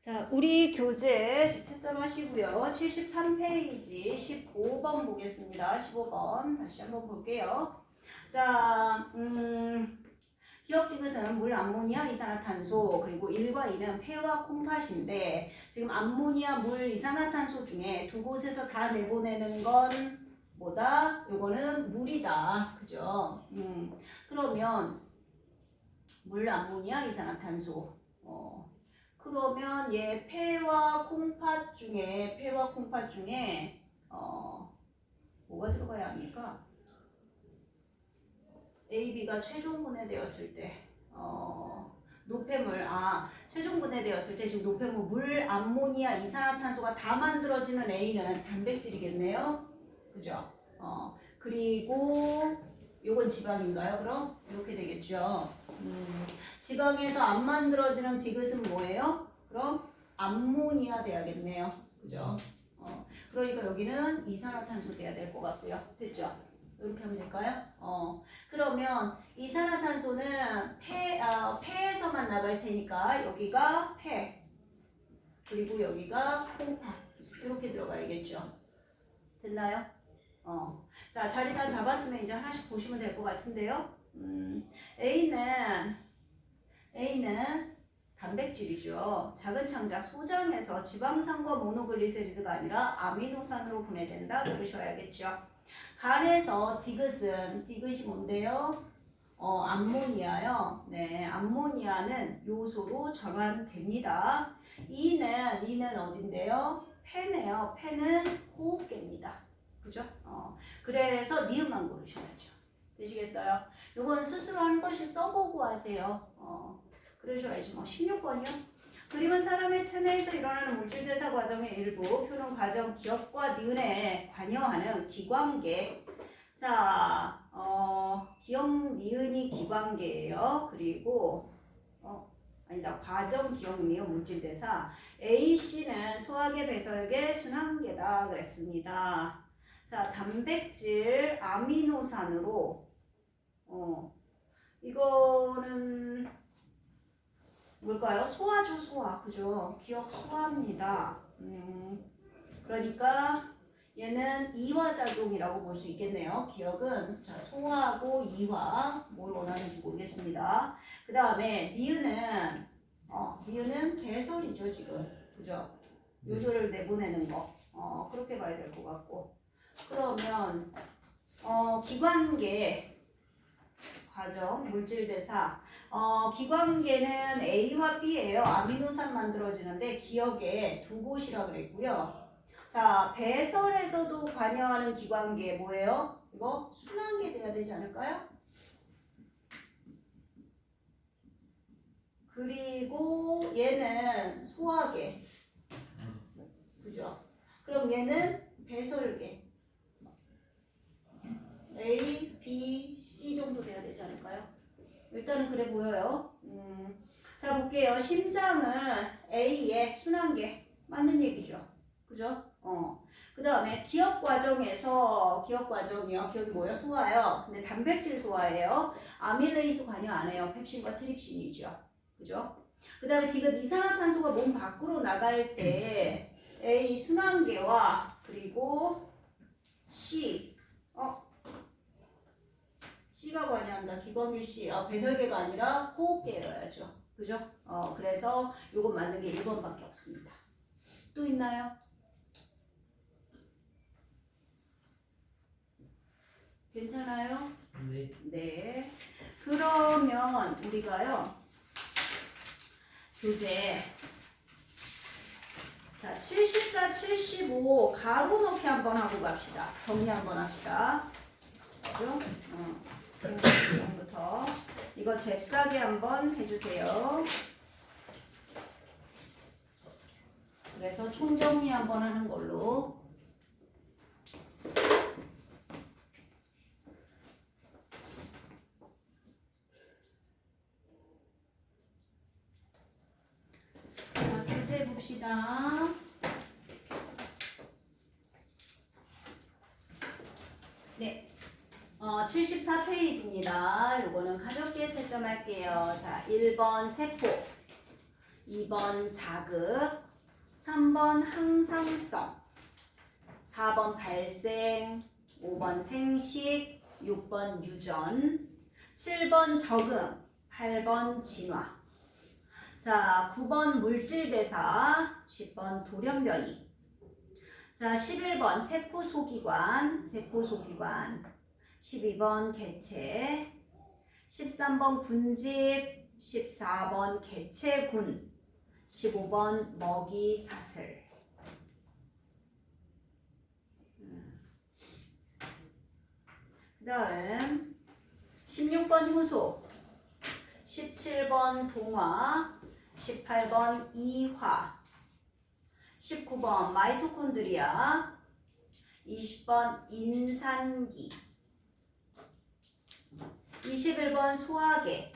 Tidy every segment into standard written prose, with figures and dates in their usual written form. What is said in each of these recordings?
자, 우리 교재 채점하시고요. 73페이지 15번 보겠습니다. 15번 다시 한번 볼게요. 자, 기억 디귿은 물, 암모니아, 이산화탄소 그리고 1과 2는 폐와 콩팥인데 지금 암모니아, 물, 이산화탄소 중에 두 곳에서 다 내보내는 건 뭐다? 요거는 물이다. 그죠? 그러면 물, 암모니아, 이산화탄소 그러면 얘 폐와 콩팥 중에 뭐가 들어가야 합니까? A, B가 최종 분해되었을 때 노폐물 최종 분해되었을 때 지금 노폐물 물, 암모니아, 이산화탄소가 다 만들어지는 A는 단백질이겠네요. 그죠? 그리고 요건 지방인가요? 그럼 이렇게 되겠죠. 지방에서 안 만들어지는 디귿은 뭐예요? 그럼 암모니아 돼야겠네요. 그죠? 그러니까 여기는 이산화탄소 돼야 될 것 같고요. 됐죠? 이렇게 하면 될까요? 그러면 이산화탄소는 폐에서만 나갈 테니까 여기가 폐 그리고 여기가 콩팥 이렇게 들어가야겠죠. 됐나요? 자, 자리 다 잡았으면 이제 하나씩 보시면 될 것 같은데요. A는 단백질이죠. 작은 창자 소장에서 지방산과 모노글리세리드가 아니라 아미노산으로 분해된다 그러셔야겠죠. 간에서 디귿이 뭔데요? 암모니아요. 네, 암모니아는 요소로 전환됩니다. 이는 어딘데요? 폐네요. 폐는 호흡계입니다. 그죠? 그래서 니은만 고르셔야죠. 되시겠어요? 요건 스스로 한 번씩 써보고 하세요. 그러셔야지. 16번이요. 그림은 사람의 체내에서 일어나는 물질대사 과정의 일부, 표는 과정 기억과 니은에 관여하는 기관계. 자, 기억 니은이 기관계예요. 그리고 과정 기억 니은 물질대사. AC는 소화계, 배설계, 순환계다 그랬습니다. 자, 단백질 아미노산으로 이거는 뭘까요? 소화죠, 소화. 그죠? 기억 소화입니다. 그러니까 얘는 이화작용이라고 볼 수 있겠네요. 기억은 자, 소화하고 이화. 뭘 원하는지 모르겠습니다. 그 다음에 니은은 배설이죠, 지금. 그죠? 요소를 내보내는 거. 그렇게 봐야 될 것 같고. 그러면 기관계 과정 물질대사 기관계는 A와 B예요. 아미노산 만들어지는데 기억에 두 곳이라 그랬고요. 자, 배설에서도 관여하는 기관계 뭐예요? 이거 순환계 돼야 되지 않을까요? 그리고 얘는 소화계. 그죠? 그럼 얘는 배설계. A, B, C 정도 돼야 되지 않을까요? 일단은 그래 보여요. 자, 볼게요. 심장은 A의 순환계. 맞는 얘기죠. 그죠? 그 다음에 기억 과정이요. 기억이 뭐예요? 소화요. 근데 단백질 소화예요. 아밀레이스 관여 안 해요. 펩신과 트립신이죠. 그죠? 그 다음에 디귿 이산화탄소가 몸 밖으로 나갈 때 A 순환계와 그리고 C C가 관여한다. 기관계 C. 배설계가 아니라 호흡계여야죠. 그죠? 그래서 요건 맞는 게 1번밖에 없습니다. 또 있나요? 괜찮아요? 네. 네. 그러면 우리가요. 교재 자, 74, 75 가로 넣기 한번 하고 갑시다. 정리 한번 합시다. 그죠? 지금부터 이거 잽싸게 한번 해주세요. 그래서 총정리 한번 하는 걸로. 자, 교재 봅시다. 네. 74페이지입니다. 요거는 가볍게 채점할게요. 자, 1번 세포. 2번 자극, 3번 항상성, 4번 발생, 5번 생식, 6번 유전, 7번 적응, 8번 진화. 자, 9번 물질대사, 10번 돌연변이. 자, 11번 세포소기관, 12번 개체, 13번 군집, 14번 개체군, 15번 먹이사슬. 그 다음 16번 효소, 17번 동화, 18번 이화, 19번 마이토콘드리아, 20번 인산기, 21번 소화계,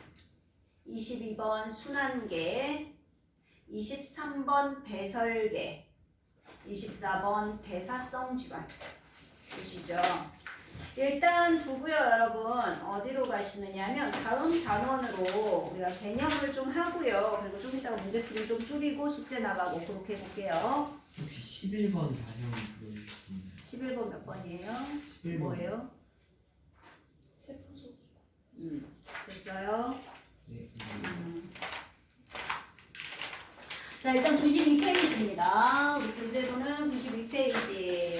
22번 순환계, 23번 배설계, 24번 대사성 질환. 보시죠. 일단 두고요, 여러분. 어디로 가시느냐 하면 다음 단원으로 우리가 개념을 좀 하고요. 그리고 좀 이따가 문제풀이 좀 줄이고 숙제 나가고 그렇게 해볼게요. 혹시 11번 다시 한번 불러주실 수 있나요? 11번 몇 번이에요? 11번. 뭐예요? 세포소기관. 됐어요? 네. 자, 일단 92페이지입니다. 우리 교재로는 92페이지.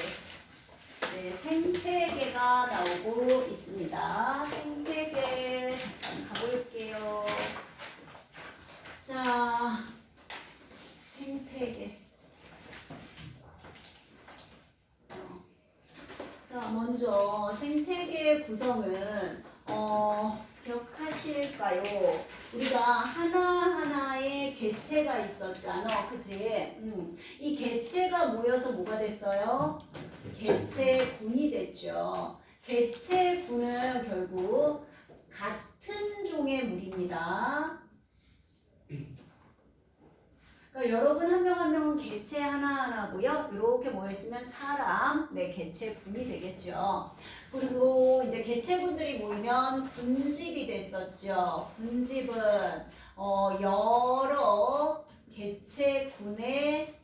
네, 생태계가 나오고 있습니다. 생태계 잠깐 가볼게요. 자, 생태계. 자, 먼저 생태계의 구성은 기억하실까요? 우리가 하나하나의 개체가 있었잖아. 그치? 이 개체가 모여서 뭐가 됐어요? 개체군이 됐죠. 개체군은 결국 같은 종의 물입니다. 그러니까 여러분 한 명 한 명은 개체 하나하나고요. 이렇게 모여있으면 사람, 네, 개체군이 되겠죠. 그리고 이제 개체군들이 모이면 군집이 됐었죠. 군집은 여러 개체군의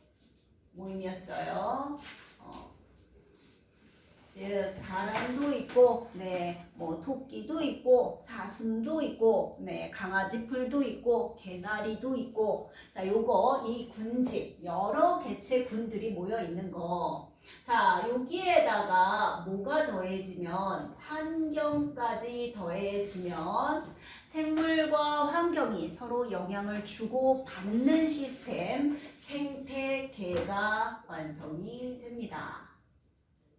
모임이었어요. 즉 사람도 있고, 네, 뭐 토끼도 있고, 사슴도 있고, 네, 강아지 풀도 있고, 개나리도 있고. 자, 요거 이 군집 여러 개체군들이 모여 있는 거. 자, 여기에다가 뭐가 더해지면 환경까지 더해지면 생물과 환경이 서로 영향을 주고 받는 시스템 생태계가 완성이 됩니다.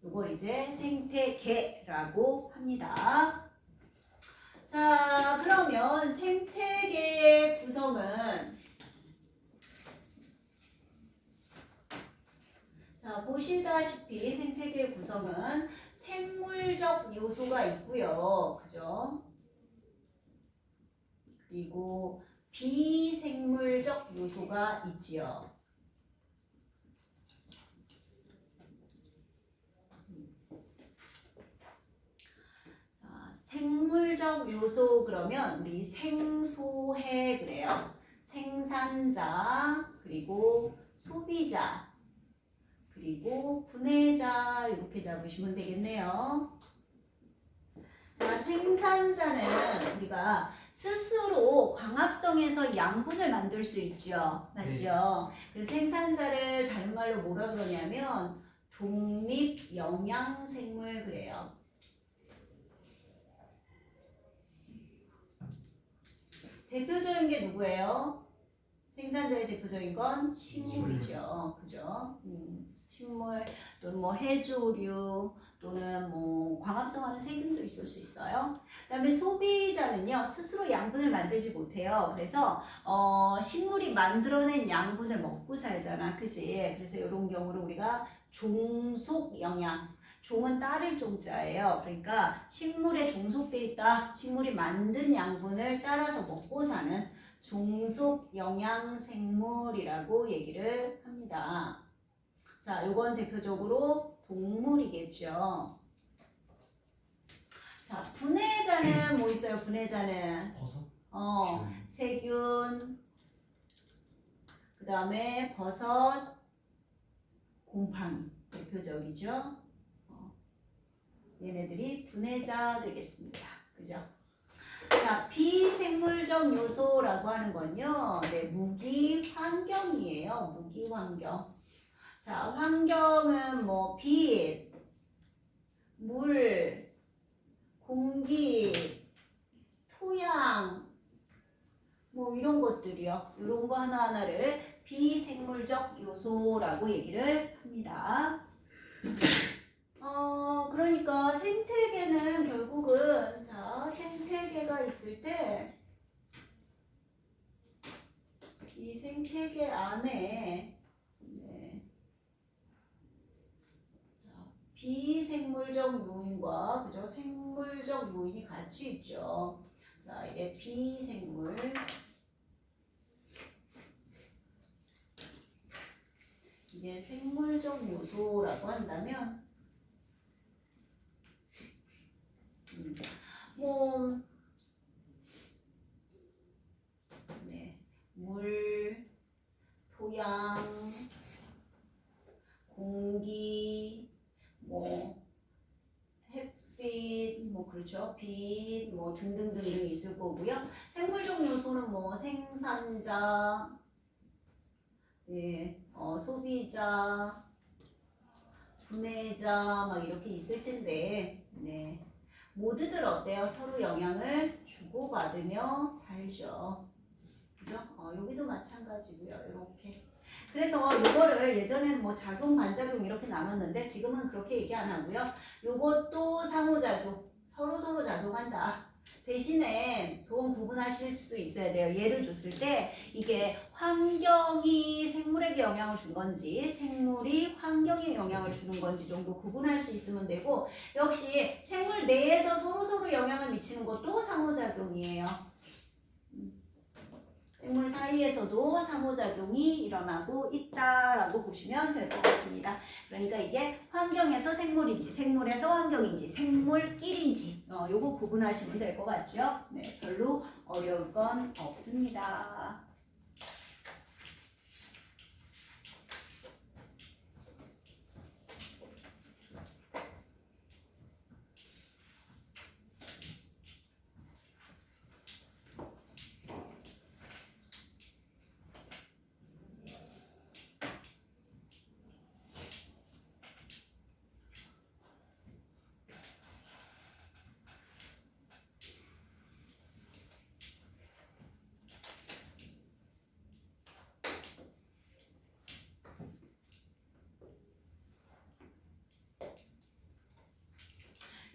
이걸 이제 생태계라고 합니다. 자, 그러면 생태계의 구성은 자, 보시다시피 생태계의 구성은 생물적 요소가 있고요. 그죠? 그리고 비생물적 요소가 있지요. 생물적 요소 그러면 우리 생소해 그래요. 생산자, 그리고 소비자, 그리고 분해자 이렇게 잡으시면 되겠네요. 자, 생산자는 우리가 스스로 광합성에서 양분을 만들 수 있죠. 맞죠? 그래서 생산자를 다른 말로 뭐라 그러냐면 독립영양생물 그래요. 대표적인 게 누구예요? 생산자의 대표적인 건 식물이죠. 그죠? 식물 또는 뭐 해조류 또는 뭐 광합성하는 세균도 있을 수 있어요. 그다음에 소비자는요 스스로 양분을 만들지 못해요. 그래서 식물이 만들어낸 양분을 먹고 살잖아, 그지? 그래서 이런 경우를 우리가 종속 영양. 종은 따를 종자예요. 그러니까 식물에 종속돼 있다. 식물이 만든 양분을 따라서 먹고 사는 종속 영양 생물이라고 얘기를 합니다. 자, 요건 대표적으로 동물이겠죠. 자, 분해자는 뭐 있어요? 분해자는 버섯? 세균, 다음에 버섯, 곰팡이 대표적이죠. 얘네들이 분해자 되겠습니다. 그죠? 자, 비생물적 요소라고 하는 건요, 네, 무기 환경이에요. 무기 환경. 자, 환경은 뭐 빛, 물, 공기, 토양, 뭐 이런 것들이요. 이런 거 하나하나를 비생물적 요소라고 얘기를 합니다. 그러니까 생태계는 결국은 자, 생태계가 있을 때 이 생태계 안에 네. 자, 비생물적 요인과 그죠? 생물적 요인이 같이 있죠. 자, 이게 비생물 이게 생물적 요소라고 한다면 뭐 네, 물, 토양, 공기, 뭐 햇빛, 뭐 그렇죠, 빛, 뭐 등등등등 있을 거고요. 생물적 요소는 뭐 생산자, 예, 소비자, 분해자 막 이렇게 있을 텐데, 네. 모두들 어때요? 서로 영향을 주고받으며 살죠. 그죠? 여기도 마찬가지고요. 이렇게. 그래서 이거를 예전에는 뭐 작용, 반작용 이렇게 나눴는데 지금은 그렇게 얘기 안 하고요. 요것도 상호작용, 서로 작용한다. 대신에 그건 구분하실 수 있어야 돼요. 예를 줬을 때 이게 환경이 생물에게 영향을 준 건지 생물이 환경에 영향을 주는 건지 정도 구분할 수 있으면 되고, 역시 생물 내에서 서로 영향을 미치는 것도 상호작용이에요. 생물 사이에서도 상호작용이 일어나고 있다라고 보시면 될 것 같습니다. 그러니까 이게 환경에서 생물인지 생물에서 환경인지 생물끼리인지 요거 구분하시면 될 것 같죠? 네, 별로 어려울 건 없습니다.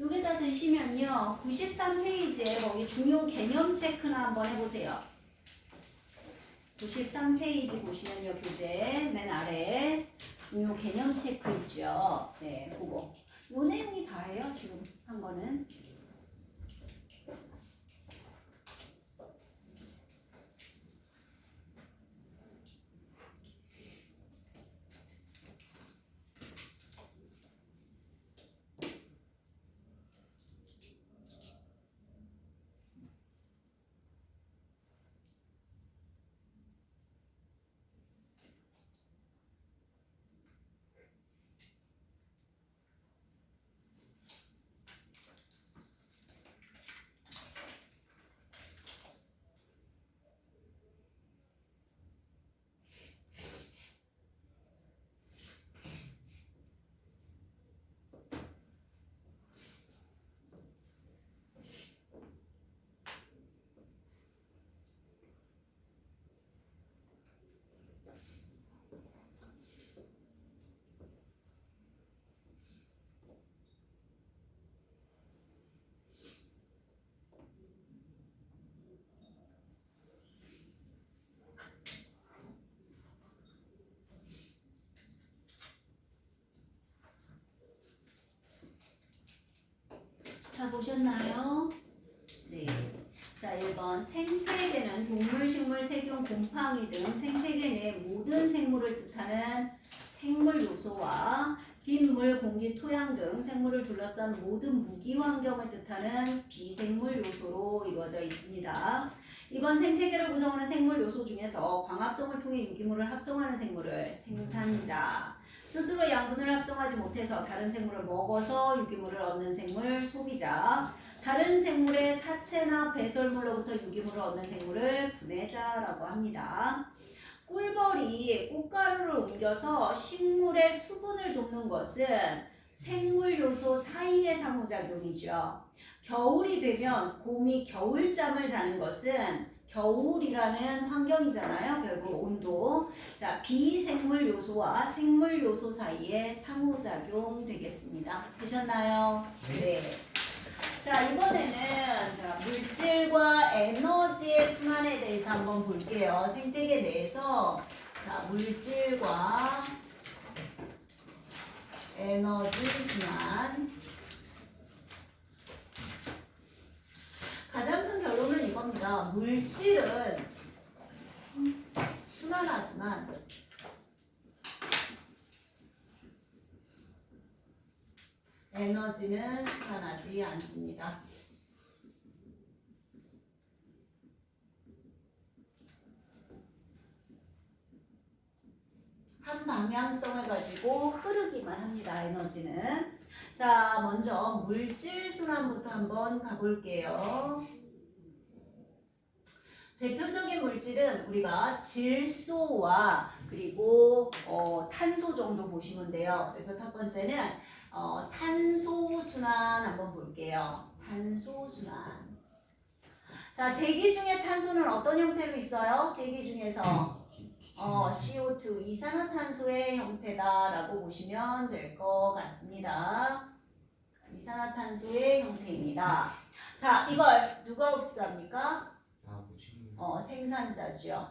여기다 드시면요, 93페이지에 거기 중요 개념 체크나 한번 해보세요. 93페이지 보시면요, 교재 맨 아래 중요 개념 체크 있죠. 네, 그거. 요 내용이 다예요, 지금 한 거는. 자, 보셨나요? 네. 자, 1번. 생태계는 동물, 식물, 세균, 곰팡이 등 생태계 내 모든 생물을 뜻하는 생물 요소와 빗물, 공기, 토양 등 생물을 둘러싼 모든 무기 환경을 뜻하는 비생물 요소로 이루어져 있습니다. 이번 생태계를 구성하는 생물 요소 중에서 광합성을 통해 유기물을 합성하는 생물을 생산자, 스스로 양분을 합성하지 못해서 다른 생물을 먹어서 유기물을 얻는 생물 소비자, 다른 생물의 사체나 배설물로부터 유기물을 얻는 생물을 분해자라고 합니다. 꿀벌이 꽃가루를 옮겨서 식물의 수분을 돕는 것은 생물 요소 사이의 상호작용이죠. 겨울이 되면 곰이 겨울잠을 자는 것은 겨울이라는 환경이잖아요. 결국 온도. 자, 비생물 요소와 생물 요소 사이의 상호작용 되겠습니다. 되셨나요? 네. 자, 이번에는 물질과 에너지의 순환에 대해서 한번 볼게요. 생태계 내에서 물질과 에너지 순환. 가장 큰 결론은 이겁니다. 물질은 순환하지만 에너지는 순환하지 않습니다. 한 방향성을 가지고 흐르기만 합니다. 에너지는. 자, 먼저 물질 순환부터 한번 가볼게요. 대표적인 물질은 우리가 질소와 그리고 탄소 정도 보시면 돼요. 그래서 첫 번째는 탄소 순환 한번 볼게요. 탄소 순환. 자, 대기 중에 탄소는 어떤 형태로 있어요? 대기 중에서 CO2 이산화탄소의 형태다라고 보시면 될 것 같습니다. 이산화탄소의 형태입니다. 자, 이걸 누가 흡수합니까? 생산자죠.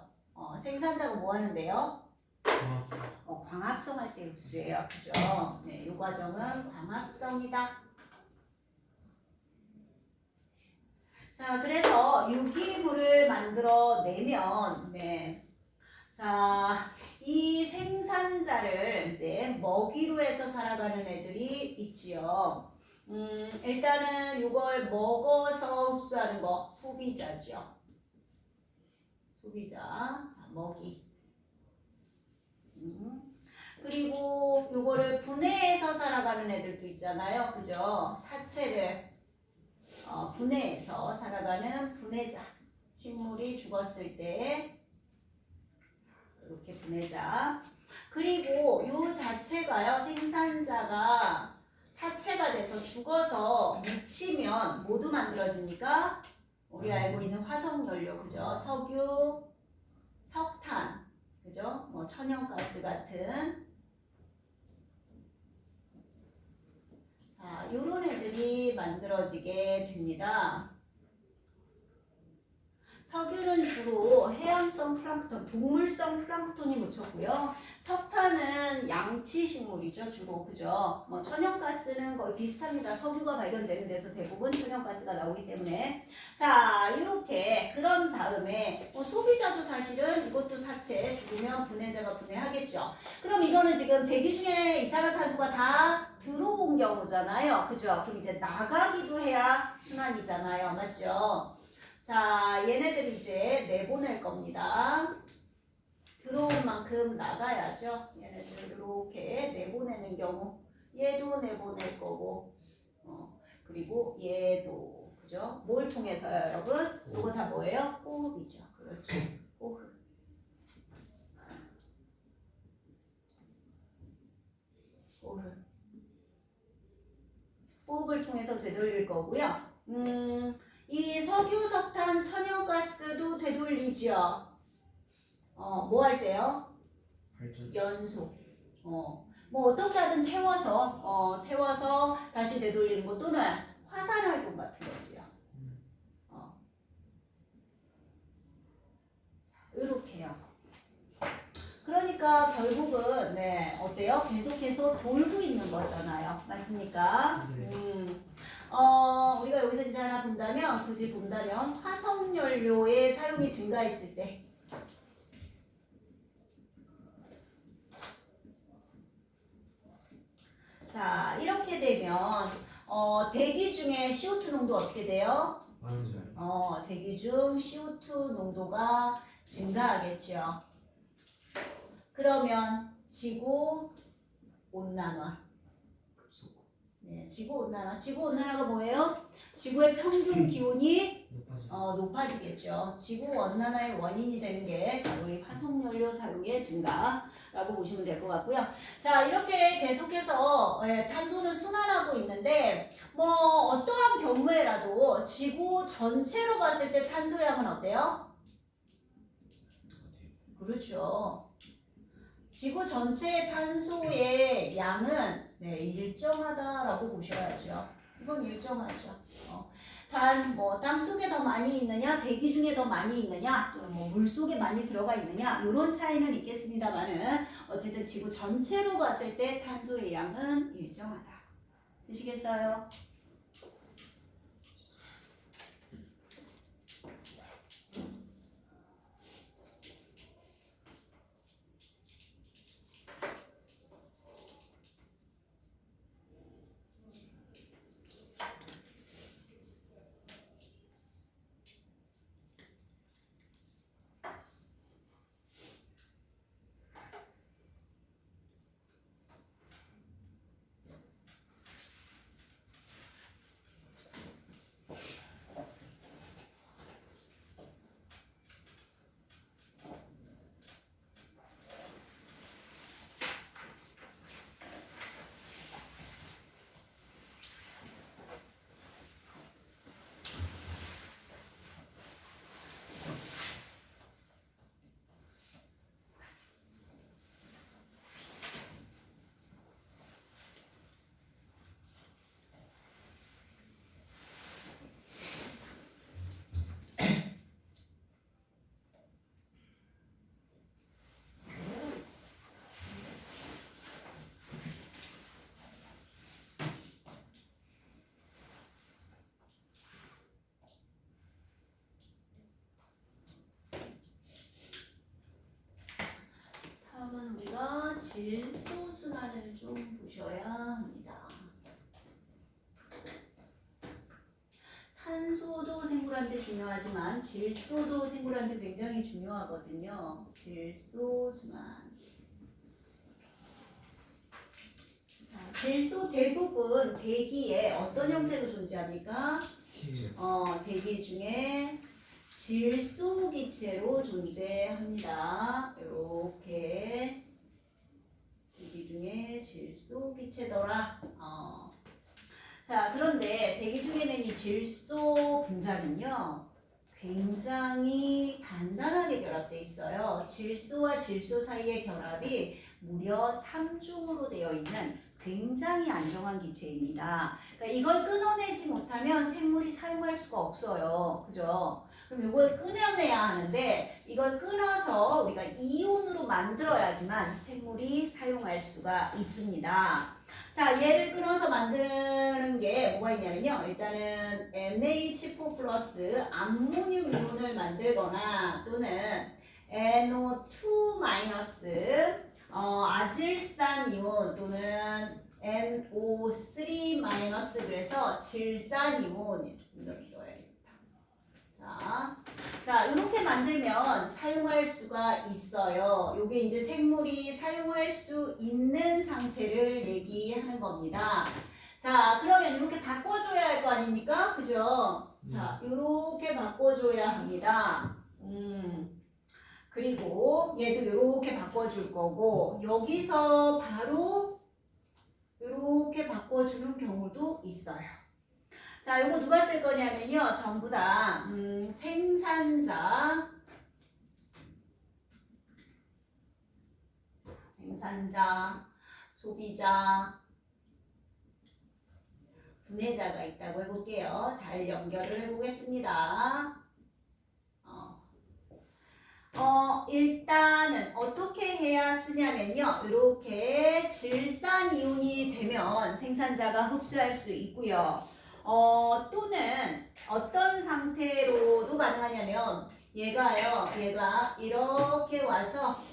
생산자가 뭐 하는데요? 광합성할 때 흡수해요. 그죠? 네, 이 과정은 광합성이다. 자, 그래서 유기물을 만들어내면, 네. 자, 이 생산자를 이제 먹이로 해서 살아가는 애들이 있지요. 일단은 이걸 먹어서 흡수하는 거 소비자죠. 소비자. 자, 먹이. 그리고 요거를 분해해서 살아가는 애들도 있잖아요. 그죠? 사체를 분해해서 살아가는 분해자. 식물이 죽었을 때 이렇게 분해자. 그리고 요 자체가요. 생산자가 사체가 돼서 죽어서 묻히면 모두 만들어집니까? 우리가 알고 있는 화석연료. 그죠? 석유, 석탄. 그죠? 뭐 천연가스 같은. 자, 요런 애들이 만들어지게 됩니다. 석유는 주로 해양성 플랑크톤, 동물성 플랑크톤이 묻혔고요. 석탄은 양치식물이죠, 주로. 그죠? 뭐 천연가스는 거의 비슷합니다. 석유가 발견되는 데서 대부분 천연가스가 나오기 때문에. 자, 이렇게 그런 다음에 소비자도 사실은 이것도 사체, 죽으면 분해자가 분해하겠죠. 그럼 이거는 지금 대기 중에 이산화탄소가 다 들어온 경우잖아요. 그죠? 그럼 이제 나가기도 해야 순환이잖아요. 맞죠? 자, 얘네들 이제 내보낼 겁니다. 들어온 만큼 나가야죠. 얘네들 이렇게 내보내는 경우 얘도 내보낼 거고 그리고 얘도. 그죠? 뭘 통해서요, 여러분? 이거 다 뭐예요? 호흡이죠. 그렇죠. 호흡. 호흡. 호흡을 통해서 되돌릴 거고요. 이 석유, 석탄, 천연가스도 되돌리죠. 뭐 할 때요? 연소. 뭐 어떻게 하든 태워서 다시 되돌리는 거 또는 화산 활동 같은 것도요. 자, 이렇게요. 그러니까 결국은 네, 어때요? 계속해서 돌고 있는 거잖아요. 맞습니까? 네. 우리가 여기서 이제 하나 본다면, 굳이 본다면 화석연료의 사용이 증가했을 때 자, 이렇게 되면 대기 중에 CO2 농도 어떻게 돼요? 대기 중 CO2 농도가 증가하겠죠. 그러면 지구 온난화. 네, 지구 온난화. 지구 온난화가 뭐예요? 지구의 평균 기온이 높아지겠죠. 지구 온난화의 원인이 되는 게 바로 이 화석연료 사용의 증가라고 보시면 될 것 같고요. 자, 이렇게 계속해서 탄소는 순환하고 있는데 뭐 어떠한 경우에라도 지구 전체로 봤을 때 탄소의 양은 어때요? 그렇죠. 지구 전체의 탄소의 양은 일정하다라고 보셔야죠. 이건 일정하죠. 땅 속에 더 많이 있느냐, 대기 중에 더 많이 있느냐, 또는 뭐 물 속에 많이 들어가 있느냐, 이런 차이는 있겠습니다만은 어쨌든 지구 전체로 봤을 때 탄소의 양은 일정하다. 되시겠어요? 다음은 우리가 질소 순환을 좀 보셔야 합니다. 탄소도 생물한테 중요하지만 질소도 생물한테 굉장히 중요하거든요. 질소 순환. 자, 질소 대부분 대기에 어떤 형태로 존재합니까? 대기 중에 질소 기체로 존재합니다. 이렇게 대기 중에 질소 기체더라. 자, 그런데 대기 중에는 이 질소 분자는요 굉장히 단단하게 결합되어 있어요. 질소와 질소 사이의 결합이 무려 3중으로 되어 있는 굉장히 안정한 기체입니다. 그러니까 이걸 끊어내지 못하면 생물이 사용할 수가 없어요. 그죠? 그럼 이걸 끊어내야 하는데 이걸 끊어서 우리가 이온으로 만들어야지만 생물이 사용할 수가 있습니다. 자, 얘를 끊어서 만드는 게 뭐가 있냐면요. 일단은 NH4 플러스 암모늄 이온을 만들거나 또는 NO2 마이너스 아질산 이온 또는 NO3 마이너스 그래서 질산 이온이 조금 더 길어야겠다. 자, 이렇게 만들면 사용할 수가 있어요. 이게 이제 생물이 사용할 수 있는 상태를 얘기하는 겁니다. 자, 그러면 이렇게 바꿔줘야 할 거 아닙니까? 그죠? 자, 이렇게 바꿔줘야 합니다. 그리고 얘도 이렇게 바꿔줄 거고 여기서 바로 이렇게 바꿔주는 경우도 있어요. 자, 요거 누가 쓸 거냐면요. 전부 다 생산자, 소비자, 분해자가 있다고 해볼게요. 잘 연결을 해보겠습니다. 일단은 어떻게 해야 쓰냐면요. 이렇게 질산이온이 되면 생산자가 흡수할 수 있고요. 또는 어떤 상태로도 가능하냐면 얘가 이렇게 와서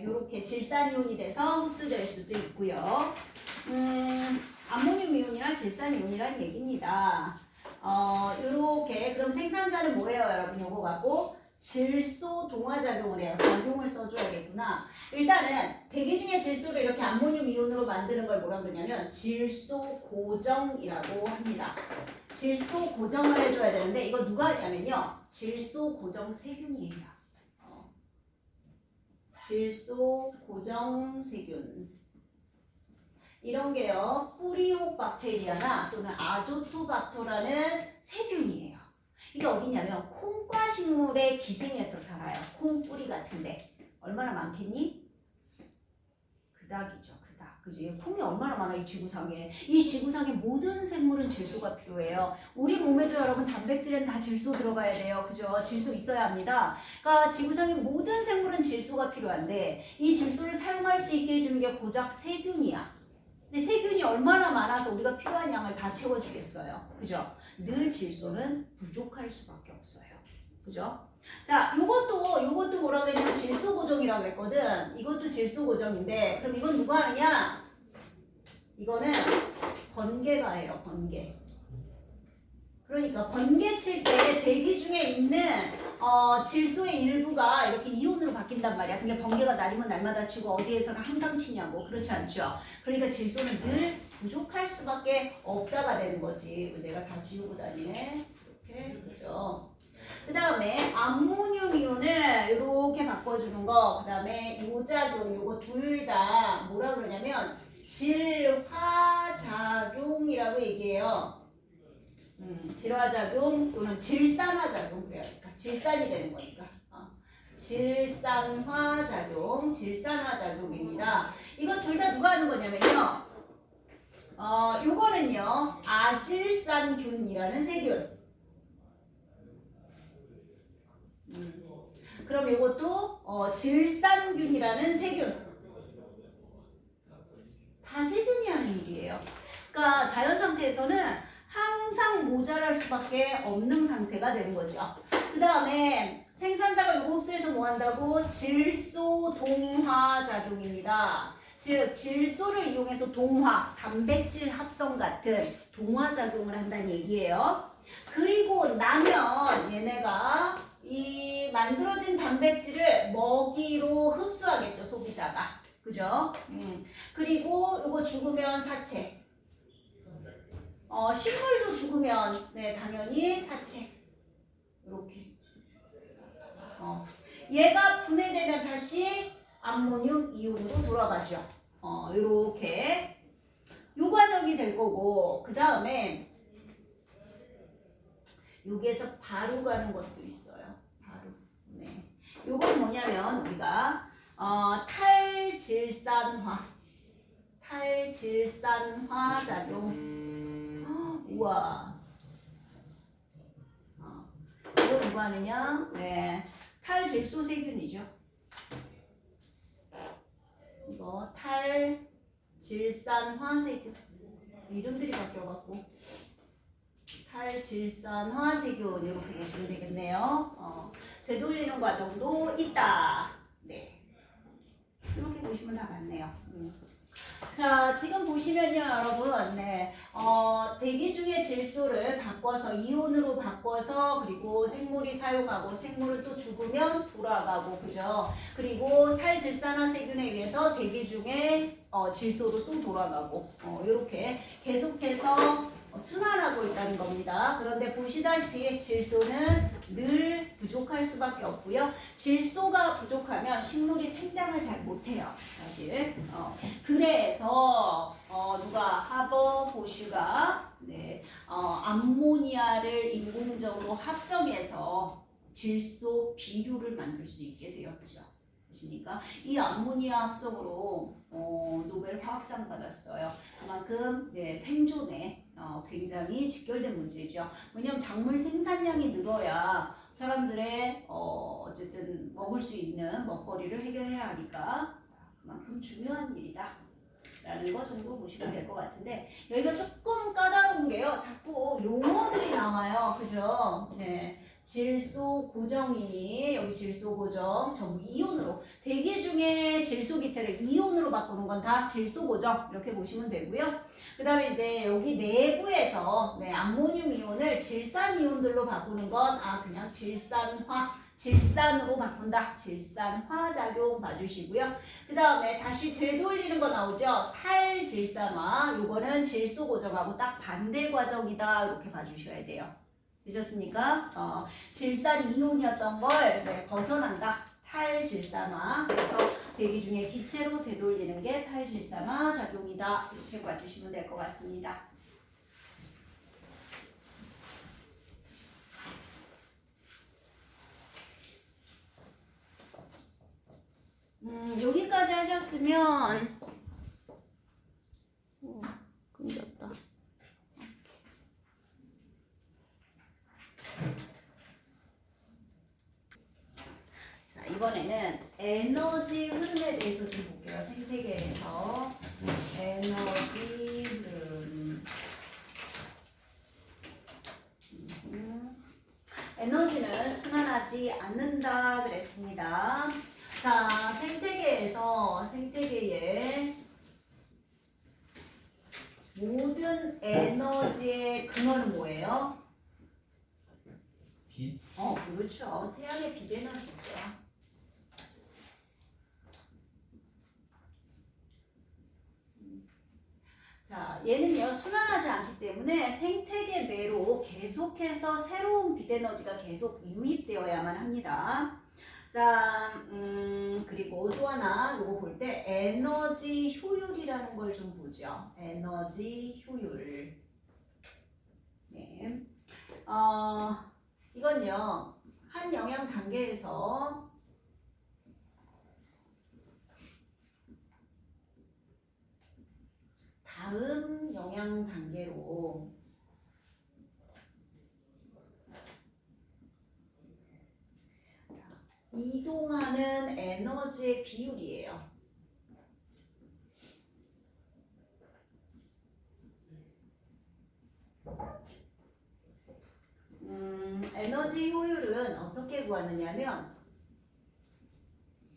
이렇게 질산이온이 돼서 흡수될 수도 있고요. 암모늄 이온이랑 질산이온이란 얘기입니다. 요렇게 그럼 생산자는 뭐예요, 여러분? 요거 갖고 질소 동화 작용을 해요. 작용을 써줘야겠구나. 일단은 대기 중에 질소를 이렇게 암모늄 이온으로 만드는 걸 뭐라 그러냐면 질소 고정이라고 합니다. 질소 고정을 해줘야 되는데 이거 누가 하냐면요, 질소 고정 세균이에요. 질소 고정 세균. 이런 게요, 뿌리옥 박테리아나 또는 아조토박터라는 세균이에요. 이게 어디냐면 콩과 식물의 기생에서 살아요. 콩 뿌리 같은데 얼마나 많겠니? 그닥이죠, 그닥. 그지? 콩이 얼마나 많아, 이 지구상에. 이 지구상의 모든 생물은 질소가 필요해요. 우리 몸에도 여러분 단백질엔 다 질소 들어가야 돼요. 그죠? 질소 있어야 합니다. 그러니까 지구상의 모든 생물은 질소가 필요한데 이 질소를 사용할 수 있게 해주는 게 고작 세균이야. 근데 세균이 얼마나 많아서 우리가 필요한 양을 다 채워주겠어요. 그죠? 늘 질소는 부족할 수밖에 없어요. 그죠? 자, 요것도 뭐라 그랬냐면 질소 고정이라고 그랬거든. 이것도 질소 고정인데, 그럼 이건 누가 하느냐? 이거는 번개가 해요, 번개. 그러니까 번개 칠 때 대기 중에 있는 질소의 일부가 이렇게 이온으로 바뀐단 말이야. 근데 번개가 날이면 날마다 치고 어디에서는 항상 치냐고. 그렇지 않죠? 그러니까 질소는 늘 부족할 수밖에 없다가 되는 거지. 내가 다 지우고 다니네. 이렇게, 그죠? 그 다음에 암모늄 이온을 이렇게 바꿔주는 거. 그 다음에 요작용, 요거 둘 다 뭐라 그러냐면 질화작용이라고 얘기해요. 질화작용 또는 질산화작용 그래야 될까? 질산이 되는 거니까. 질산화작용, 질산화작용입니다. 이거 둘 다 누가 하는 거냐면요. 요거는요, 아질산균이라는 세균. 그럼 요것도 질산균이라는 세균. 다 세균이 하는 일이에요. 그러니까 자연 상태에서는 항상 모자랄 수밖에 없는 상태가 되는 거죠. 그 다음에 생산자가 요거 흡수해서 뭐 한다고? 질소 동화 작용입니다. 즉 질소를 이용해서 동화, 단백질 합성 같은 동화 작용을 한다는 얘기예요. 그리고 나면 얘네가 이 만들어진 단백질을 먹이로 흡수하겠죠, 소비자가. 그죠? 그리고 요거 죽으면 사체. 식물도 죽으면 네, 당연히 사체. 이렇게. 얘가 분해되면 다시 암모늄 이온으로 돌아가죠. 이렇게 요 과정이 될 거고, 그 다음에 여기에서 바로 가는 것도 있어요. 바로. 네. 요건 뭐냐면 우리가 탈질산화 작용. 우와. 이거 누가 하느냐? 네. 탈질소세균이죠. 이거 탈질산화세균. 이름들이 바뀌어갖고. 탈질산화세균 이렇게 보시면 되겠네요. 되돌리는 과정도 있다. 네. 이렇게 보시면 다 맞네요. 자, 지금 보시면요, 여러분, 네, 대기 중에 질소를 바꿔서 이온으로 바꿔서 그리고 생물이 사용하고 생물은 또 죽으면 돌아가고, 그죠? 그리고 탈질산화세균에 의해서 대기 중에 질소로 또 돌아가고, 이렇게 계속해서 순환하고 있다는 겁니다. 그런데 보시다시피 질소는 늘 부족할 수밖에 없고요. 질소가 부족하면 식물이 생장을 잘 못해요, 사실. 그래서 누가 하버 보슈가 네, 암모니아를 인공적으로 합성해서 질소 비료를 만들 수 있게 되었죠. 아십니까? 이 암모니아 합성으로 노벨 화학상 받았어요. 그만큼 네, 생존에 굉장히 직결된 문제죠. 왜냐하면 작물 생산량이 늘어야 사람들의 어쨌든 먹을 수 있는 먹거리를 해결해야 하니까 그만큼 중요한 일이다 라는 거 정도 보시면 될 것 같은데, 여기가 조금 까다로운 게요, 자꾸 용어들이 나와요. 그죠? 네. 질소 고정이니 여기 질소 고정 전부 이온으로 대기 중에 질소 기체를 이온으로 바꾸는 건 다 질소 고정 이렇게 보시면 되고요. 그 다음에 이제 여기 내부에서 암모늄 이온을 질산 이온들로 바꾸는 건 그냥 질산으로 바꾼다. 질산화 작용 봐주시고요. 그 다음에 다시 되돌리는 거 나오죠. 탈질산화 요거는 질소 고정하고 딱 반대 과정이다. 이렇게 봐주셔야 돼요. 되셨습니까? 질산 이온이었던 걸 벗어난다. 탈질산화. 그래서 대기 중에 기체로 되돌리는 게 탈질산화 작용이다. 이렇게 봐주시면 될 것 같습니다. 여기까지 하셨으면 끊겼다. 자, 이번에는 에너지 흐름에 대해서 좀 볼게요. 생태계에서 에너지 흐름. 에너지는 순환하지 않는다 그랬습니다. 자, 생태계의 모든 에너지의 근원은 뭐예요? 빛? 그렇죠. 태양의 빛 에너지죠. 자, 얘는요, 순환하지 않기 때문에 생태계 내로 계속해서 새로운 빛 에너지가 계속 유입되어야만 합니다. 자, 그리고 또 하나 요거 볼 때 에너지 효율이라는 걸 좀 보죠. 에너지 효율. 네. 이건요, 한 영양 단계에서 다음 영양 단계로 이동하는 에너지의 비율이에요. 에너지 효율은 어떻게 구하느냐면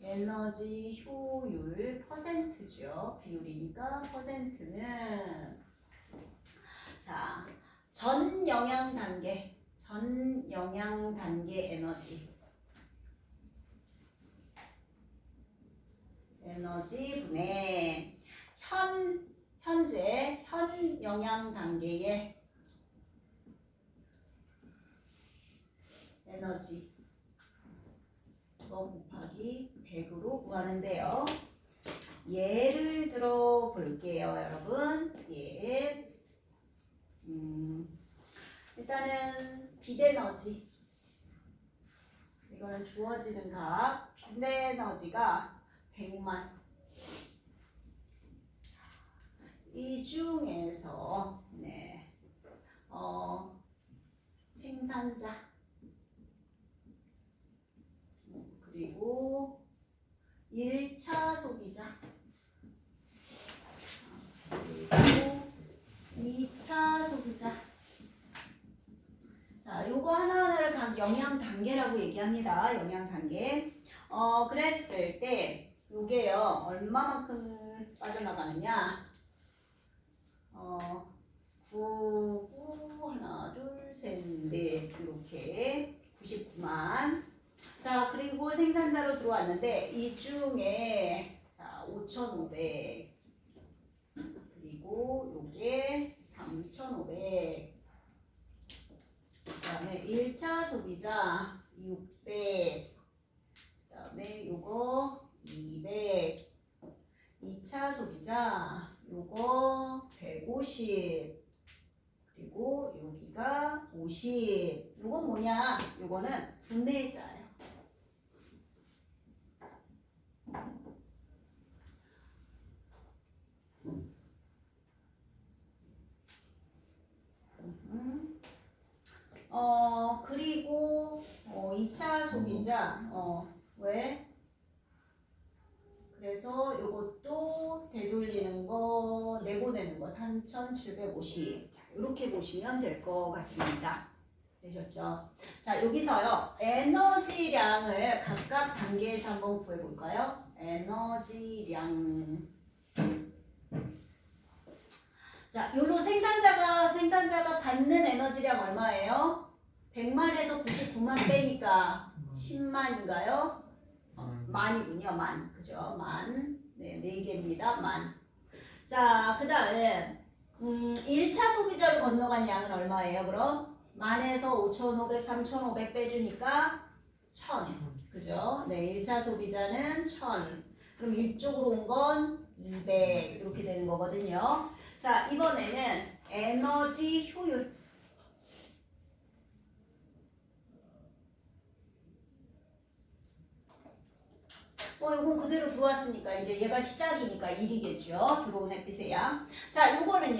에너지 효율 퍼센트죠. 비율이니까 퍼센트는 자, 전 영양 단계 에너지 분의 현재 현 영양 단계의 에너지 곱하기 100으로 구하는데요. 예를 들어 볼게요, 여러분. 일단은 빛 에너지. 이거는 주어지는 값. 빛 에너지가 100만. 이 중에서 생산자 그리고 1차 소비자 그리고 2차 소비자. 자, 요거 하나하나를 각 영양 단계라고 얘기합니다. 영양 단계. 그랬을 때 요게요, 얼마만큼 빠져나가느냐? 99 하나 둘 셋 넷 이렇게 99만. 자, 그리고 생산자로 들어왔는데 이 중에 자 5,500 그리고 요게 3,500 그다음에 1차 소비자 600 그다음에 요거 200 2차 소비자 요거 150 그리고 여기가 50. 요건 뭐냐? 요거는 분해자예요. 그리고 2차 소비자 왜? 그래서 요것도 되돌리는 거, 내보내는 거 3,750. 자, 이렇게 보시면 될 것 같습니다. 되셨죠? 자, 여기서요. 에너지량을 각각 단계에서 한번 구해볼까요? 에너지량. 자, 요로 생산자가 받는 에너지량 얼마예요? 100만에서 99만 빼니까 10만인가요? 만이군요, 만. 그죠? 만. 네, 4개입니다. 만. 자, 그 다음에 1차 소비자로 건너간 양은 얼마예요, 그럼? 만에서 5,500, 3,500 빼주니까 1,000. 그죠? 네, 1차 소비자는 1,000. 그럼 이쪽으로 온 건 200. 이렇게 되는 거거든요. 자, 이번에는 에너지 효율. 요건 그대로 들어왔으니까 이제 얘가 시작이니까 1이겠죠. 들어온 햇빛의 양. 자, 요거는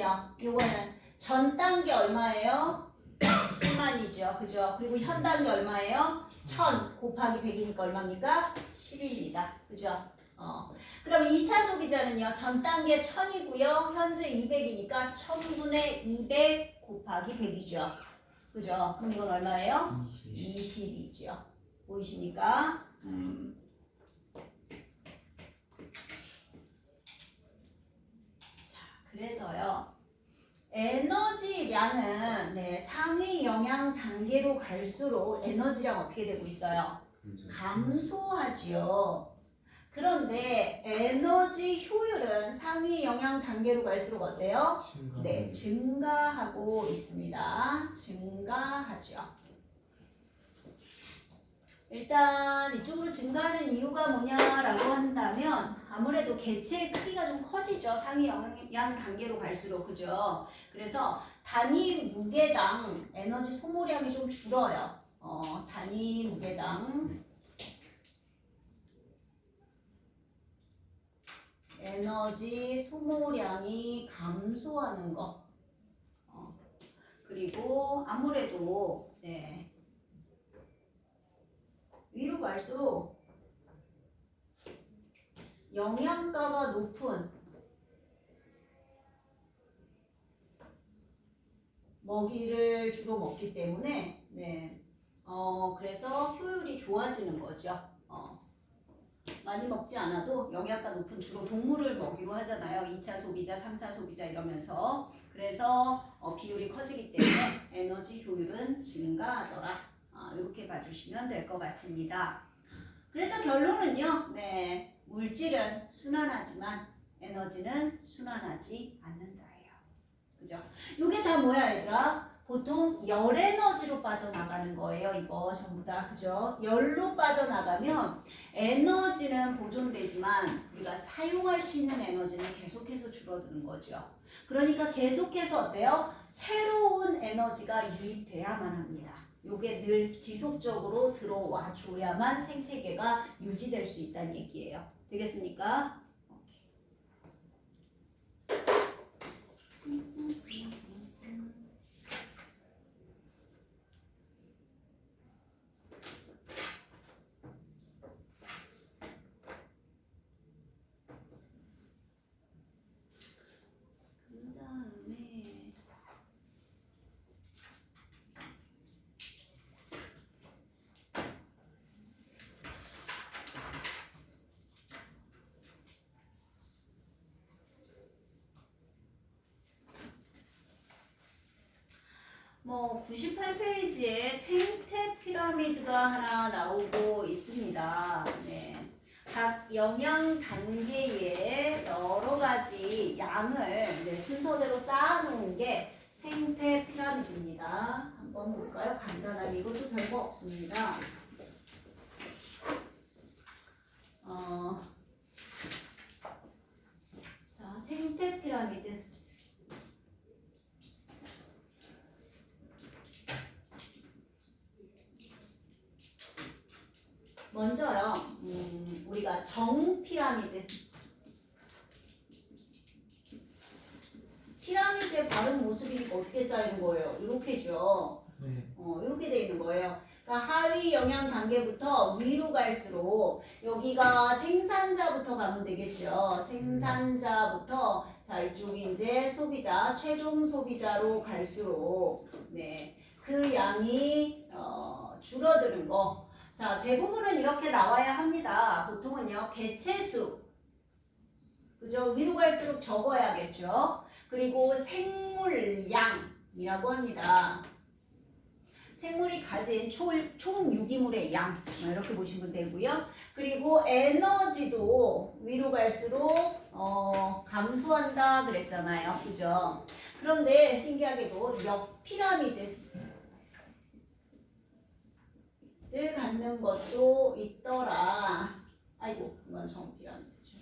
전 단계 얼마예요? 10만이죠. 그죠? 그리고 현 단계 얼마예요? 1000 곱하기 100이니까 얼마입니까? 10입니다. 그죠? 그러면 2차 소비자는요. 전 단계 1000이고요. 현재 200이니까 1000분의 200 곱하기 100이죠. 그죠? 그럼 이건 얼마예요? 20이죠. 보이십니까? 그래서요. 에너지량은 상위 영양 단계로 갈수록 에너지량 어떻게 되고 있어요? 감소하지요. 그런데 에너지 효율은 상위 영양 단계로 갈수록 어때요? 네, 증가하고 있습니다. 증가하죠. 일단 이쪽으로 증가하는 이유가 뭐냐라고 한다면 아무래도 개체의 크기가 좀 커지죠. 상위 영양 단계로 갈수록. 그죠? 그래서 단위 무게당 에너지 소모량이 좀 줄어요. 단위 무게당 에너지 소모량이 감소하는 거. 그리고 아무래도 위로 갈수록 영양가가 높은 먹이를 주로 먹기 때문에 그래서 효율이 좋아지는 거죠. 많이 먹지 않아도 영양가 높은 주로 동물을 먹이로 하잖아요. 2차 소비자, 3차 소비자 이러면서. 그래서 비율이 커지기 때문에 에너지 효율은 증가하더라. 이렇게 봐주시면 될 것 같습니다. 그래서 결론은요. 물질은 순환하지만 에너지는 순환하지 않는다예요. 그죠? 이게 다 뭐야 얘들아? 보통 열 에너지로 빠져나가는 거예요. 이거 전부 다. 그죠? 열로 빠져나가면 에너지는 보존되지만 우리가 사용할 수 있는 에너지는 계속해서 줄어드는 거죠. 그러니까 계속해서 어때요? 새로운 에너지가 유입돼야만 합니다. 요게 늘 지속적으로 들어와 줘야만 생태계가 유지될 수 있다는 얘기예요. 되겠습니까? 뭐 98페이지에 생태 피라미드가 하나 나오고 있습니다. 각 영양 단계의 여러 가지 양을 순서대로 쌓아놓은 게 생태 피라미드입니다. 한번 볼까요? 간단하게 이것도 별거 없습니다. 자, 생태 피라미드. 먼저요, 우리가 정 피라미드. 피라미드의 바른 모습이니까 어떻게 쌓이는 거예요? 이렇게죠. 이렇게 돼 있는 거예요. 그러니까 하위 영양 단계부터 위로 갈수록 여기가 생산자부터 가면 되겠죠. 생산자부터 자 이쪽이 이제 소비자, 최종 소비자로 갈수록 그 양이 줄어드는 거. 자, 대부분은 이렇게 나와야 합니다. 보통은요, 개체수. 그죠? 위로 갈수록 적어야겠죠. 그리고 생물량이라고 합니다. 생물이 가진 총 유기물의 양. 이렇게 보시면 되고요. 그리고 에너지도 위로 갈수록 감소한다 그랬잖아요. 그죠? 그런데 신기하게도 옆 피라미드를 갖는 것도 있더라. 아이고, 이건 정 피라미드죠.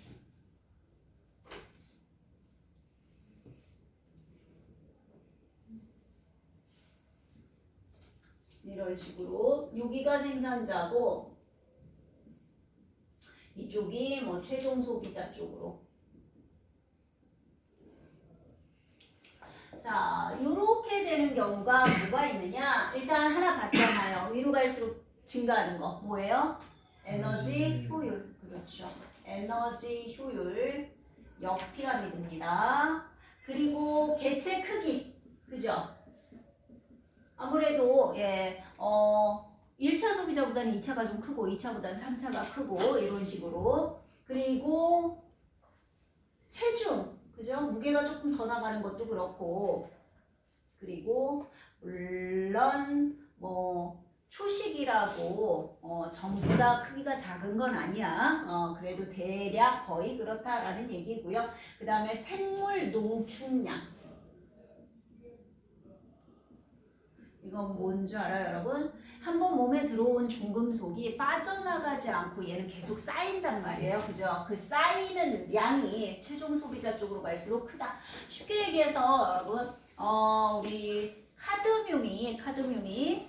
이런 식으로 여기가 생산자고 이쪽이 뭐 최종 소비자 쪽으로. 자, 요렇게 되는 경우가 뭐가 있느냐? 일단 하나 봤잖아요. 위로 갈수록 증가하는 거 뭐예요? 에너지 효율. 그렇죠. 에너지 효율 옆 피라미드입니다. 그리고 개체 크기. 그죠? 아무래도 1차 소비자보다는 2차가 좀 크고 2차보다는 3차가 크고 이런 식으로. 그리고 체중, 그죠? 무게가 조금 더 나가는 것도 그렇고. 그리고 물론 뭐 초식이라고 전부 다 크기가 작은 건 아니야. 그래도 대략 거의 그렇다라는 얘기고요. 그 다음에 생물 농축량. 이건 뭔지 알아요, 여러분? 한번 몸에 들어온 중금속이 빠져나가지 않고 얘는 계속 쌓인단 말이에요. 그죠? 그 쌓이는 양이 최종 소비자 쪽으로 갈수록 크다. 쉽게 얘기해서 여러분, 우리 카드뮴이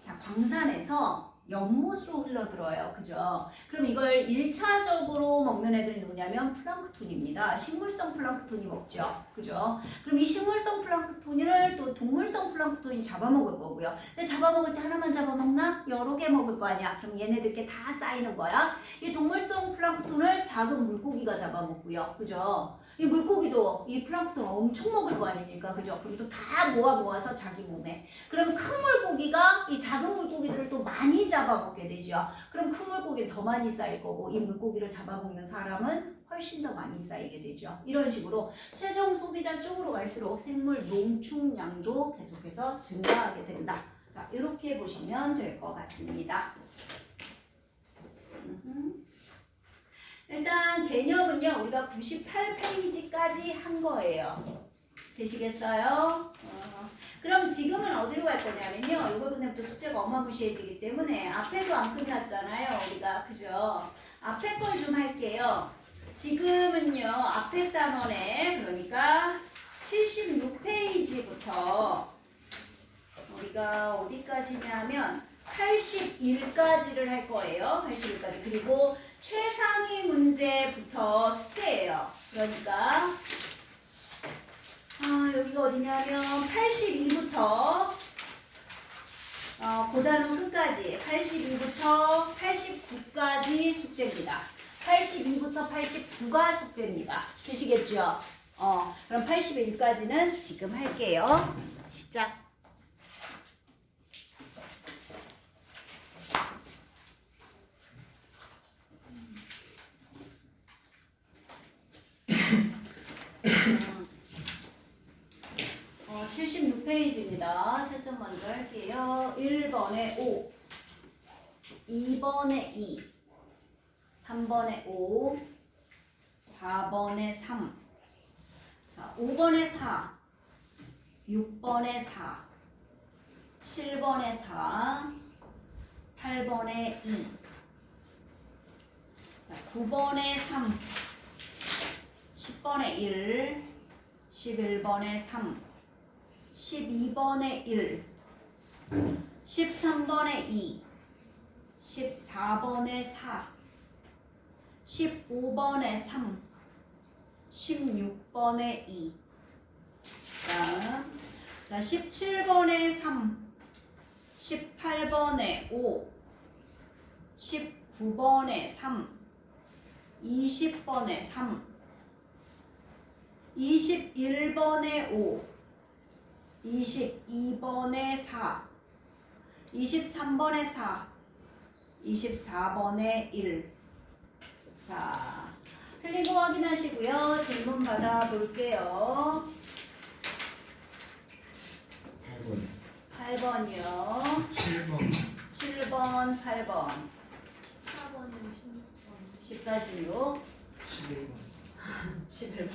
자, 광산에서 연못으로 흘러들어요. 그죠? 그럼 이걸 1차적으로 먹는 애들이 누구냐면 플랑크톤입니다. 식물성 플랑크톤이 먹죠. 그죠? 그럼 이 식물성 플랑크톤을 또 동물성 플랑크톤이 잡아먹을 거고요. 근데 잡아먹을 때 하나만 잡아먹나? 여러 개 먹을 거 아니야. 그럼 얘네들께 다 쌓이는 거야. 이 동물성 플랑크톤을 작은 물고기가 잡아먹고요. 그죠? 이 물고기도 이 플랑크톤 엄청 먹을 거 아닙니까? 그죠? 그럼 또 다 모아서 자기 몸에. 그럼 큰 물고기가 이 작은 물고기들을 또 많이 잡아먹게 되죠. 그럼 큰 물고기는 더 많이 쌓일 거고 이 물고기를 잡아먹는 사람은 훨씬 더 많이 쌓이게 되죠. 이런 식으로 최종 소비자 쪽으로 갈수록 생물 농축량도 계속해서 증가하게 된다. 자, 이렇게 보시면 될 것 같습니다. 일단 개념은요, 우리가 98페이지까지 한 거예요. 되시겠어요? 그럼 지금은 어디로 갈 거냐면요, 이번 분부터 숙제가 어마무시해지기 때문에 앞에도 안 끝났잖아요, 우리가. 그죠? 앞에 걸 좀 할게요. 지금은요, 앞에 단원에, 그러니까 76페이지부터 우리가 어디까지냐면 81까지를 할 거예요. 81까지. 그리고 최상위 문제부터 숙제예요. 그러니까 여기가 어디냐면 82부터 고단원 끝까지 82부터 89까지 숙제입니다. 82부터 89가 숙제입니다. 되시겠죠? 그럼 81까지는 지금 할게요. 시작. 어, 76페이지입니다. 채점 먼저 할게요. 1번에 5, 2번에 2, 3번에 5, 4번에 3, 자, 5번에 4, 6번에 4, 7번에 4, 8번에 2, 9번에 3, 10번에 1, 11번에 3, 12번에 1, 13번에 2, 14번에 4, 15번에 3, 16번에 2, 자, 17번에 3, 18번에 5, 19번에 3, 20번에 3, 21번에 5, 22번에 4, 23번에 4, 24번에 1. 자, 틀린 거 확인하시고요. 질문 받아볼게요. 8번 8번이요. 7번 7번, 8번. 14번이랑 16번. 14, 16. 11번 11번.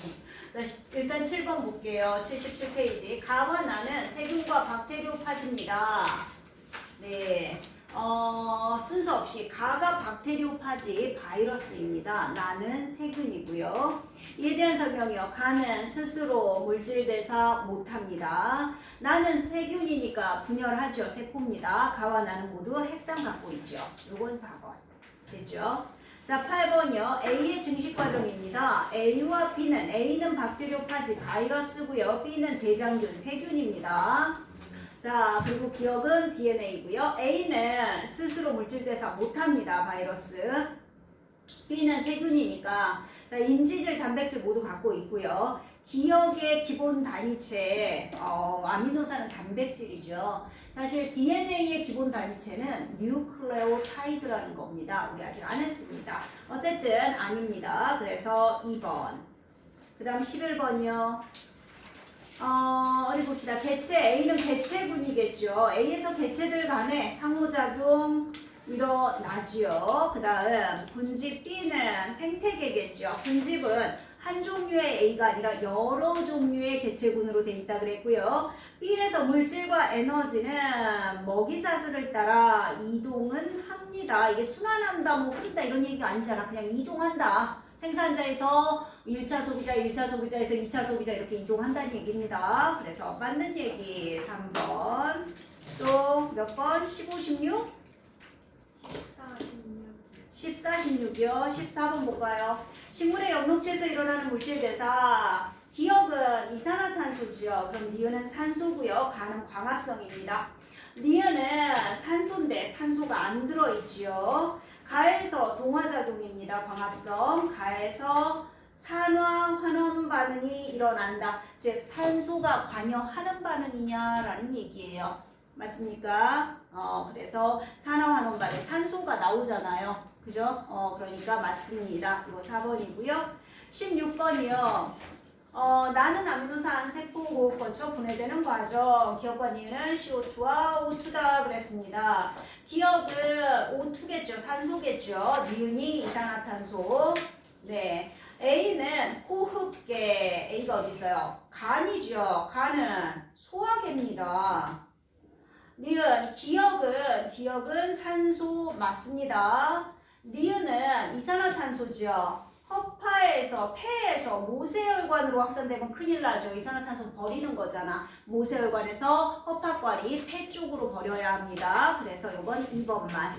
자, 일단 7번 볼게요. 77페이지. 가와 나는 세균과 박테리오파지입니다. 네. 순서 없이 가가 박테리오파지 바이러스입니다. 나는 세균이고요. 이에 대한 설명이요. 가는 스스로 물질 대사 못합니다. 나는 세균이니까 분열하죠. 세포입니다. 가와 나는 모두 핵산 갖고 있죠. 요건 4번. 됐죠? 자, 8번이요. A의 증식 과정입니다. A와 B는, A는 박테리오파지 바이러스고요. B는 대장균 세균입니다. 자, 그리고 기억은 DNA고요. A는 스스로 물질 대사 못합니다. 바이러스. B는 세균이니까 자, 인지질, 단백질 모두 갖고 있고요. 기억의 기본 단위체, 아미노산은 단백질이죠. 사실 DNA의 기본 단위체는 뉴클레오타이드라는 겁니다. 우리 아직 안 했습니다. 어쨌든 아닙니다. 그래서 2번. 그 다음 11번이요. 어디 봅시다. 개체, A는 개체군이겠죠. A에서 개체들 간에 상호작용 일어나지요. 그 다음 군집 B는 생태계겠죠. 군집은 한 종류의 A가 아니라 여러 종류의 개체군으로 되어 있다 그랬고요. B에서 물질과 에너지는 먹이사슬을 따라 이동은 합니다. 이게 순환한다, 뭐 흐른다 이런 얘기가 아니잖아. 그냥 이동한다. 생산자에서 1차 소비자, 1차 소비자에서 2차 소비자 이렇게 이동한다는 얘기입니다. 그래서 맞는 얘기 3번. 또 몇 번? 15, 16? 14, 16. 14, 16이요. 14번 볼까요? 식물의 엽록체에서 일어나는 물질 대사. 기억은 이산화탄소죠. 그럼 니은은 산소고요. 가는 광합성입니다. 니은은 산소인데 탄소가 안 들어있지요. 가에서 동화작용입니다. 광합성. 가에서 산화 환원 반응이 일어난다. 즉 산소가 관여하는 반응이냐라는 얘기예요. 맞습니까? 그래서 산화 환원 반응 산소가 나오잖아요. 그죠? 그러니까 맞습니다. 이거 4번이고요. 16번이요. 나는 아미노산 세포 호흡 거쳐 분해되는 과정. 기억과 니은은 CO2와 O2다 그랬습니다. 기억은 O2겠죠. 산소겠죠. 니은이 이산화탄소. 네. A는 호흡계. A가 어디 있어요? 간이죠. 간은 소화계입니다. 니은 기억은 산소 맞습니다. 니은은 이산화탄소죠. 허파에서 폐에서 모세혈관으로 확산되면 큰일 나죠. 이산화탄소 버리는 거잖아. 모세혈관에서 허파과리 폐 쪽으로 버려야 합니다. 그래서 이건 2번만.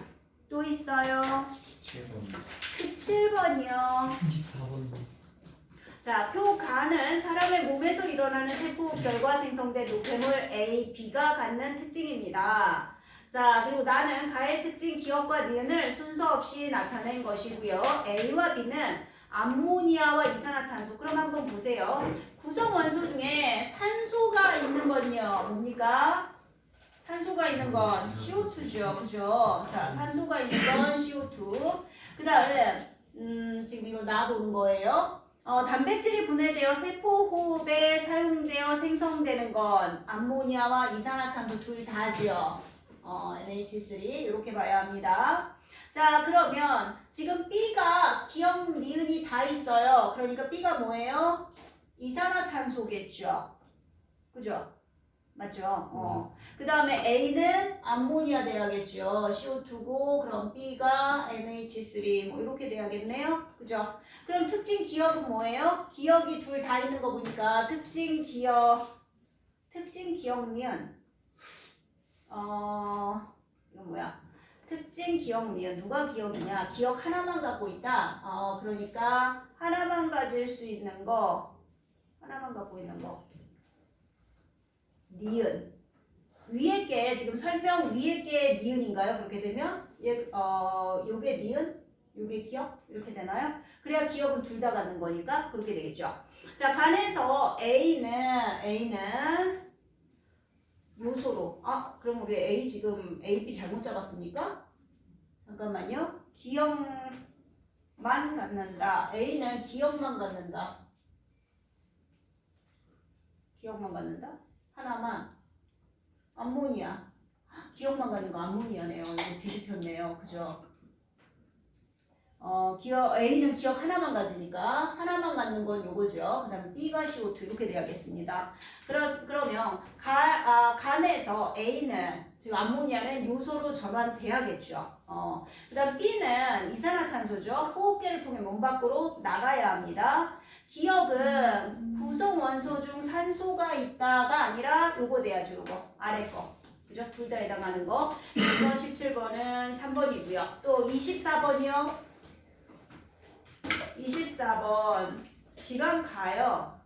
또 있어요. 17번 17번이요. 24번 자, 표간은 사람의 몸에서 일어나는 세포 결과 생성된 노폐물 A, B가 갖는 특징입니다. 자, 그리고 나는 가의 특징 기억과 니은을 순서 없이 나타낸 것이고요. A와 B는 암모니아와 이산화탄소. 그럼 한번 보세요. 구성 원소 중에 산소가 있는 건요. 뭡니까? 산소가 있는 건 CO2죠. 그죠? 자, 산소가 있는 건 CO2. 그 다음, 지금 이거 나보는 거예요. 단백질이 분해되어 세포 호흡에 사용되어 생성되는 건 암모니아와 이산화탄소 둘 다지요. NH3 이렇게 봐야 합니다. 자, 그러면 지금 B가 기억, 니은이 다 있어요. 그러니까 B가 뭐예요? 이산화탄소겠죠. 그죠? 맞죠? 그 다음에 A는 암모니아 돼야겠죠. CO2고 그럼 B가 NH3 뭐 이렇게 돼야겠네요. 그죠? 그럼 특징 기억은 뭐예요? 기억이 둘 다 있는 거 보니까 특징 기억 니은 이거 뭐야? 특징 기억 니은 누가 기억이냐? 기억 하나만 갖고 있다. 그러니까 하나만 가질 수 있는 거 하나만 갖고 있는 거 니은. 위에 게 지금 설명 위에 게 니은인가요? 그렇게 되면 요게 니은, 요게 기억 이렇게 되나요? 그래야 기억은 둘 다 갖는 거니까 그렇게 되겠죠. 자, 간에서 A는 요소로. 아, 그럼 우리 A 지금 A, B 잘못 잡았습니까? 잠깐만요. 기억만 갖는다. A는 기억만 갖는다. 기억만 갖는다? 하나만. 암모니아. 기억만 갖는 거 암모니아네요. 이거 뒤집혔네요. 그죠? A는 기억 하나만 가지니까 하나만 갖는 건 요거죠. 그 다음에 B가 CO2 이렇게 돼야겠습니다. 그러면 간에서 A는 지금 암모니아는 요소로 전환돼야겠죠. 그 다음 B는 이산화탄소죠. 호흡기를 통해 몸 밖으로 나가야 합니다. 기억은 구성 원소 중 산소가 있다가 아니라 요거 돼야죠. 요거 아래 거. 그죠? 둘 다 해당하는 거. 그래서 17번은 3번이고요. 또 24번이요. 24번 질환 가요.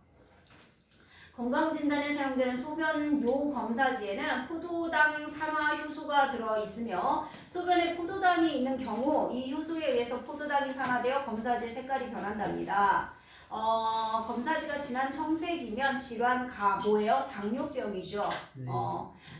건강진단에 사용되는 소변요 검사지에는 포도당 산화 효소가 들어있으며 소변에 포도당이 있는 경우 이 효소에 의해서 포도당이 산화되어 검사지의 색깔이 변한답니다. 검사지가 진한 청색이면 질환 가 뭐예요? 당뇨병이죠. 네.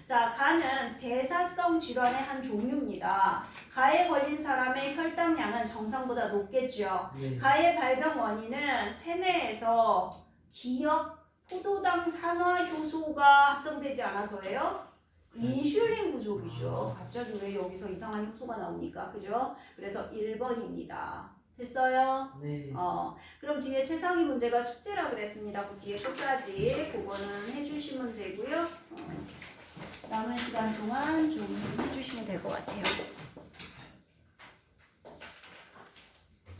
자, 간은 대사성 질환의 한 종류입니다. 가에 걸린 사람의 혈당량은 정상보다 높겠죠. 네. 가의 발병 원인은 체내에서 기억, 포도당 산화 효소가 합성되지 않아서예요. 인슐린 부족이죠. 갑자기 왜 여기서 이상한 효소가 나옵니까? 그죠? 그래서 1번입니다. 됐어요? 네. 그럼 뒤에 최상위 문제가 숙제라 그랬습니다. 그 뒤에 끝까지 그거는 해주시면 되고요. 남은 시간 동안 좀 해주시면 될 것 같아요.